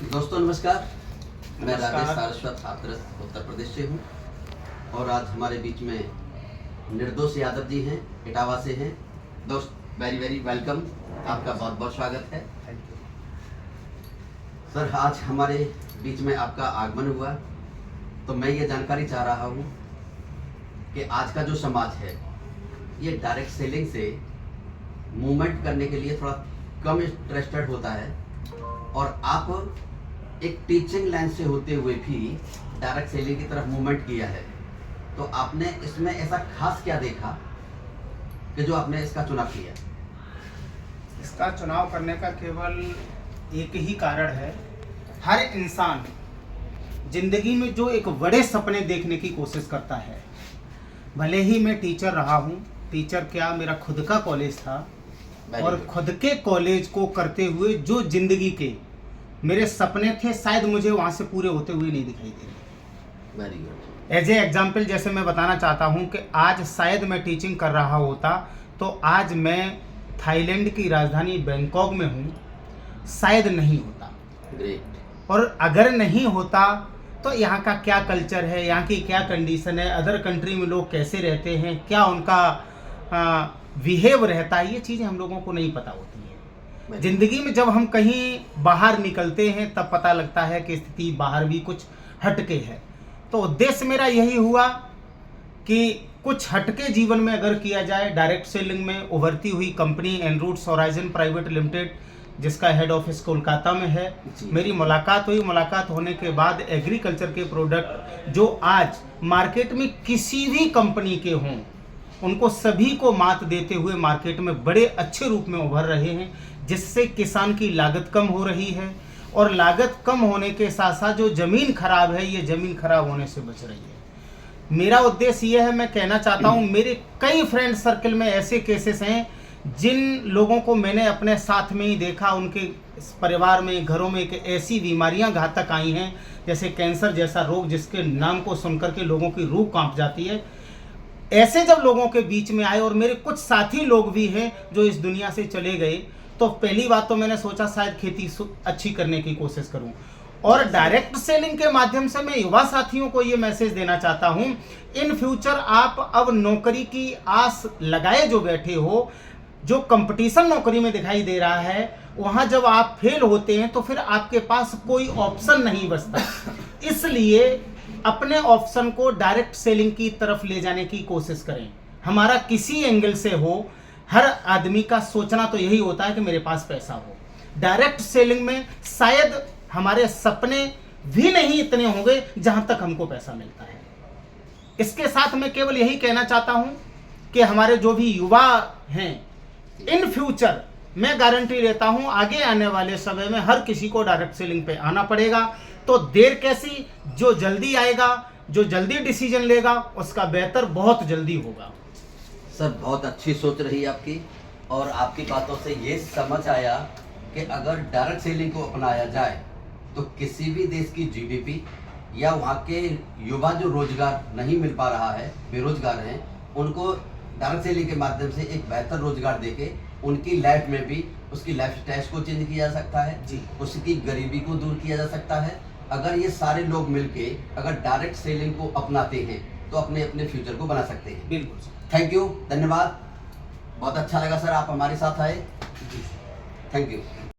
दोस्तों नमस्कार। मैं राजेश सारस्वत हाथरस उत्तर प्रदेश से हूँ और आज हमारे बीच में निर्दोष यादव जी हैं, इटावा से हैं। दोस्त वेरी वेरी वेलकम, आपका बहुत बहुत स्वागत है। सर, आज हमारे बीच में आपका आगमन हुआ तो मैं ये जानकारी चाह रहा हूँ कि आज का जो समाज है ये डायरेक्ट सेलिंग से मूवमेंट करने के लिए थोड़ा कम इंटरेस्टेड होता है और आप एक टीचिंग लाइन से होते हुए भी डायरेक्ट सेलिंग की तरफ मूवमेंट किया है, तो आपने इसमें ऐसा खास क्या देखा कि जो आपने इसका चुनाव किया? इसका चुनाव करने का केवल एक ही कारण है। हर इंसान जिंदगी में जो एक बड़े सपने देखने की कोशिश करता है, भले ही मैं टीचर रहा हूँ, टीचर क्या मेरा खुद का कॉलेज था और खुद के कॉलेज को करते हुए जो जिंदगी के मेरे सपने थे शायद मुझे वहाँ से पूरे होते हुए नहीं दिखाई दे रहे। Very good. As a example जैसे मैं बताना चाहता हूँ कि आज शायद मैं टीचिंग कर रहा होता तो आज मैं थाईलैंड की राजधानी बैंकॉक में हूँ, शायद नहीं होता। ग्रेट। और अगर नहीं होता तो यहाँ का क्या कल्चर है, यहाँ की क्या कंडीशन है, अदर कंट्री में लोग कैसे रहते हैं, क्या उनका बिहेव रहता है, ये चीज़ें हम लोगों को नहीं पता होती हैं। जिंदगी में जब हम कहीं बाहर निकलते हैं तब पता लगता है कि स्थिति बाहर भी कुछ हटके है। तो उद्देश्य मेरा यही हुआ कि कुछ हटके जीवन में अगर किया जाए। डायरेक्ट सेलिंग में उभरती हुई कंपनी एनरूट्स होराइजन प्राइवेट लिमिटेड, जिसका हेड ऑफिस कोलकाता में है, मेरी मुलाकात हुई। मुलाकात होने के बाद एग्रीकल्चर के प्रोडक्ट जो आज मार्केट में किसी भी कंपनी के हों, उनको सभी को मात देते हुए मार्केट में बड़े अच्छे रूप में उभर रहे हैं, जिससे किसान की लागत कम हो रही है और लागत कम होने के साथ साथ जो ज़मीन खराब है, ये ज़मीन खराब होने से बच रही है। मेरा उद्देश्य ये है, मैं कहना चाहता हूँ, मेरे कई फ्रेंड सर्कल में ऐसे केसेस हैं जिन लोगों को मैंने अपने साथ में ही देखा, उनके परिवार में, घरों में एक ऐसी बीमारियां घातक आई हैं जैसे कैंसर जैसा रोग, जिसके नाम को सुनकर के लोगों की रूह कांप जाती है। ऐसे जब लोगों के बीच में आए और मेरे कुछ साथी लोग भी हैं जो इस दुनिया से चले गए, तो पहली बात तो मैंने सोचा शायद खेती अच्छी करने की कोशिश करूं। और डायरेक्ट सेलिंग के माध्यम से मैं युवा साथियों को ये मैसेज देना चाहता हूं, इन फ्यूचर आप अब नौकरी की आस लगाए जो बैठे हो, जो कंपटीशन नौकरी में दिखाई दे रहा है, वहां जब आप फेल होते हैं तो फिर आपके पास कोई ऑप्शन नहीं बचता। इसलिए अपने ऑप्शन को डायरेक्ट सेलिंग की तरफ ले जाने की कोशिश करें। हमारा किसी एंगल से हो, हर आदमी का सोचना तो यही होता है कि मेरे पास पैसा हो। डायरेक्ट सेलिंग में शायद हमारे सपने भी नहीं इतने होंगे जहां तक हमको पैसा मिलता है। इसके साथ मैं केवल यही कहना चाहता हूं कि हमारे जो भी युवा हैं, इन फ्यूचर मैं गारंटी लेता हूं आगे आने वाले समय में हर किसी को डायरेक्ट सेलिंग पे आना पड़ेगा। तो देर कैसी, जो जल्दी आएगा, जो जल्दी डिसीजन लेगा, उसका बेहतर बहुत जल्दी होगा। सर, बहुत अच्छी सोच रही आपकी और आपकी बातों से ये समझ आया कि अगर डायरेक्ट सेलिंग को अपनाया जाए तो किसी भी देश की जीडीपी या वहाँ के युवा जो रोजगार नहीं मिल पा रहा है, बेरोजगार हैं, उनको डायरेक्ट सेलिंग के माध्यम से एक बेहतर रोजगार देके उनकी लाइफ में भी उसकी लाइफ स्टाइल को चेंज किया जा सकता है जी, उसकी गरीबी को दूर किया जा सकता है। अगर ये सारे लोग मिलके अगर डायरेक्ट सेलिंग को अपनाते हैं तो अपने अपने फ्यूचर को बना सकते हैं। बिल्कुल। थैंक यू, धन्यवाद। बहुत अच्छा लगा सर आप हमारे साथ आए। Thank you.